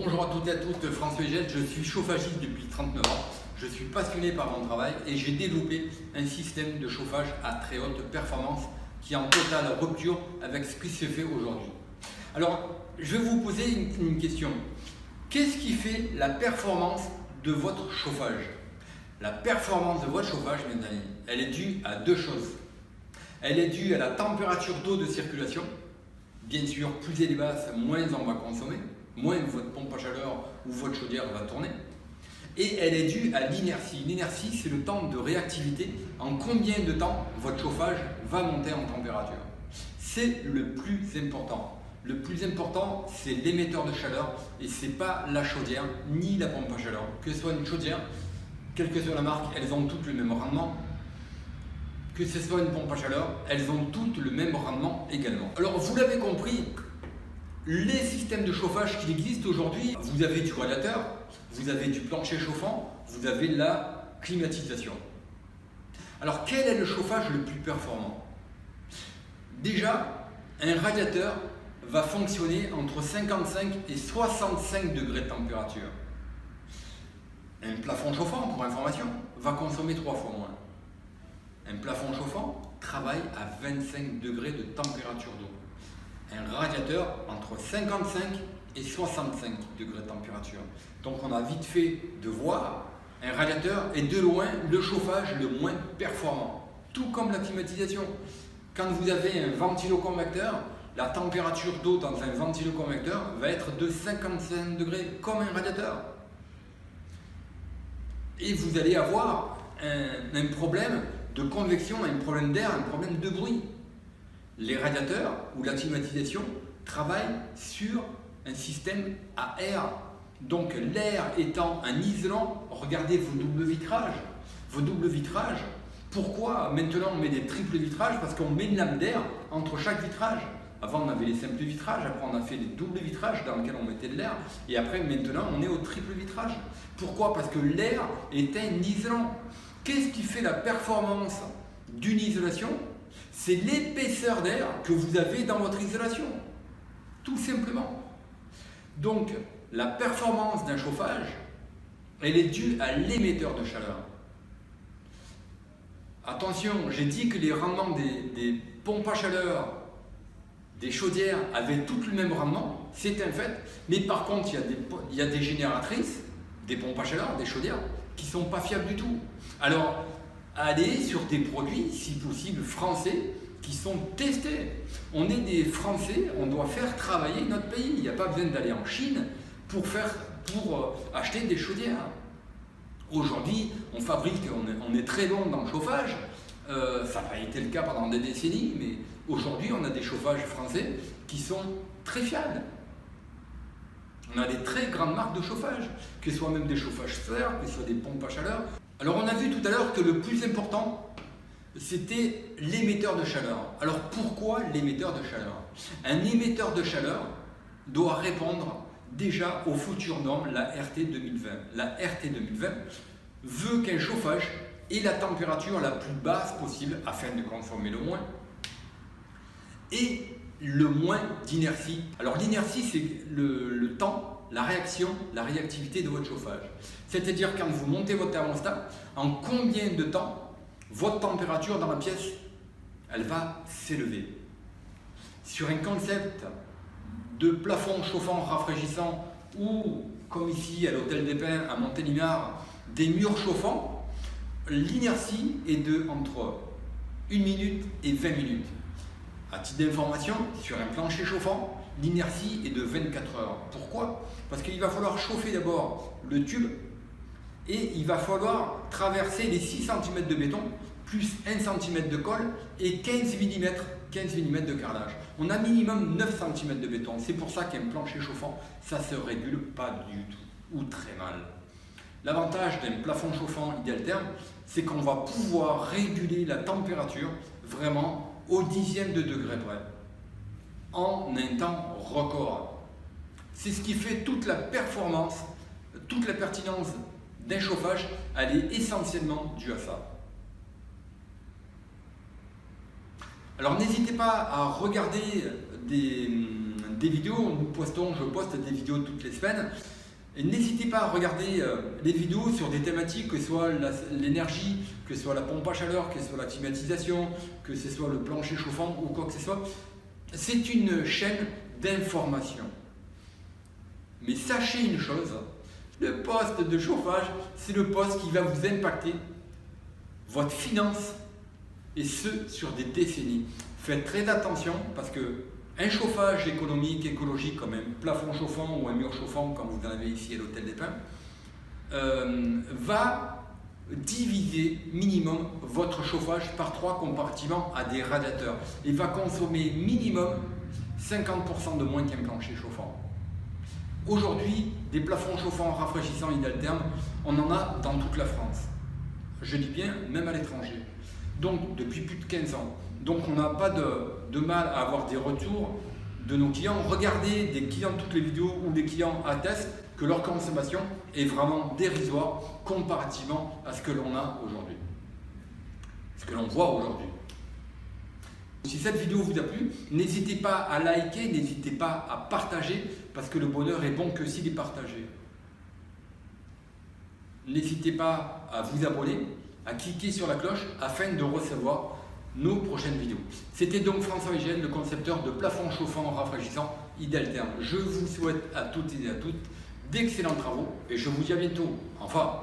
Bonjour à toutes et à tous, François Egel, je suis chauffagiste depuis 39 ans. Je suis passionné par mon travail et j'ai développé un système de chauffage à très haute performance qui est en totale rupture avec ce qui se fait aujourd'hui. Alors, je vais vous poser une question. Qu'est-ce qui fait la performance de votre chauffage? La performance de votre chauffage, mes amis, elle est due à deux choses. Elle est due à la température d'eau de circulation. Bien sûr, plus elle est basse, moins on va consommer, moins votre pompe à chaleur ou votre chaudière va tourner. Et elle est due à l'inertie. L'inertie, c'est le temps de réactivité. En combien de temps votre chauffage va monter en température? C'est le plus important. Le plus important, c'est l'émetteur de chaleur et ce n'est pas la chaudière ni la pompe à chaleur. Que ce soit une chaudière, quelle que soit la marque, elles ont toutes le même rendement. Que ce soit une pompe à chaleur, elles ont toutes le même rendement également. Alors, vous l'avez compris, les systèmes de chauffage qui existent aujourd'hui, vous avez du radiateur, vous avez du plancher chauffant, vous avez la climatisation. Alors, quel est le chauffage le plus performant? Déjà, un radiateur va fonctionner entre 55 et 65 degrés de température. Un plafond chauffant, pour information, va consommer 3 fois moins. Un plafond chauffant travaille à 25 degrés de température d'eau. Un radiateur entre 55 et 65 degrés de température. Donc on a vite fait de voir, un radiateur est de loin le chauffage le moins performant. Tout comme la climatisation. Quand vous avez un ventiloconvecteur, la température d'eau dans un ventiloconvecteur va être de 55 degrés comme un radiateur. Et vous allez avoir un problème de convection, un problème d'air, un problème de bruit. Les radiateurs ou la climatisation travaillent sur un système à air. Donc l'air étant un isolant, regardez vos doubles vitrages. Vos doubles vitrages, pourquoi maintenant on met des triples vitrages? Parce qu'on met une lame d'air entre chaque vitrage. Avant on avait les simples vitrages, après on a fait les doubles vitrages dans lesquels on mettait de l'air. Et après maintenant on est au triple vitrage. Pourquoi? Parce que l'air est un isolant. Qu'est-ce qui fait la performance d'une isolation? C'est l'épaisseur d'air que vous avez dans votre isolation. Tout simplement. Donc, la performance d'un chauffage, elle est due à l'émetteur de chaleur. Attention, j'ai dit que les rendements des pompes à chaleur, des chaudières avaient tous le même rendement, c'est un fait. Mais par contre, il y a des génératrices, des pompes à chaleur, des chaudières, qui ne sont pas fiables du tout. Alors, allez sur des produits, si possible, français, qui sont testés. On est des Français, on doit faire travailler notre pays. Il n'y a pas besoin d'aller en Chine pour acheter des chaudières. Aujourd'hui, on fabrique, on est très bon dans le chauffage. Ça n'a pas été le cas pendant des décennies, mais aujourd'hui, on a des chauffages français qui sont très fiables. On a des très grandes marques de chauffage, que ce soit même des chauffages solaires, que ce soit des pompes à chaleur. Alors on a vu tout à l'heure que le plus important, c'était l'émetteur de chaleur. Alors pourquoi l'émetteur de chaleur? Un émetteur de chaleur doit répondre déjà aux futures normes, la RT 2020. La RT 2020 veut qu'un chauffage ait la température la plus basse possible afin de consommer le moins et le moins d'inertie. Alors l'inertie, c'est le temps, la réaction, la réactivité de votre chauffage. C'est-à-dire quand vous montez votre thermostat, en combien de temps votre température dans la pièce, elle va s'élever. Sur un concept de plafond chauffant rafraîchissant ou, comme ici à l'Hôtel des Pins à Montélimar, des murs chauffants, l'inertie est de entre 1 minute et 20 minutes. À titre d'information, sur un plancher chauffant, l'inertie est de 24 heures. Pourquoi? Parce qu'il va falloir chauffer d'abord le tube et il va falloir traverser les 6 cm de béton plus 1 cm de colle et 15 mm de carrelage. On a minimum 9 cm de béton. C'est pour ça qu'un plancher chauffant, ça ne se régule pas du tout ou très mal. L'avantage d'un plafond chauffant idéal terme, c'est qu'on va pouvoir réguler la température vraiment au dixième de degré près, en un temps record. C'est ce qui fait toute la performance, toute la pertinence d'un chauffage, elle est essentiellement due à ça. Alors n'hésitez pas à regarder des des vidéos, je poste des vidéos toutes les semaines. Et n'hésitez pas à regarder les vidéos sur des thématiques, que ce soit l'énergie, que ce soit la pompe à chaleur, que ce soit la climatisation, que ce soit le plancher chauffant ou quoi que ce soit. C'est une chaîne d'information. Mais sachez une chose, le poste de chauffage, c'est le poste qui va vous impacter votre finance, et ce sur des décennies. Faites très attention parce que un chauffage économique, écologique, comme un plafond chauffant ou un mur chauffant, comme vous en avez ici à l'Hôtel des Pins, va diviser minimum votre chauffage par 3 compartiments à des radiateurs et va consommer minimum 50% de moins qu'un plancher chauffant. Aujourd'hui, des plafonds chauffants rafraîchissants Idaltherm, on en a dans toute la France. Je dis bien, même à l'étranger. Donc, depuis plus de 15 ans. Donc, on n'a pas de mal à avoir des retours de nos clients. Regardez des clients de toutes les vidéos où des clients attestent que leur consommation est vraiment dérisoire comparativement à ce que l'on a aujourd'hui. Ce que l'on voit aujourd'hui. Si cette vidéo vous a plu, n'hésitez pas à liker, n'hésitez pas à partager, parce que le bonheur est bon que s'il est partagé. N'hésitez pas à vous abonner, à cliquer sur la cloche afin de recevoir nos prochaines vidéos. C'était donc François Hygiène, le concepteur de plafond chauffant rafraîchissant Idaltherm. Je vous souhaite à toutes et à toutes d'excellents travaux et je vous dis à bientôt. Enfin.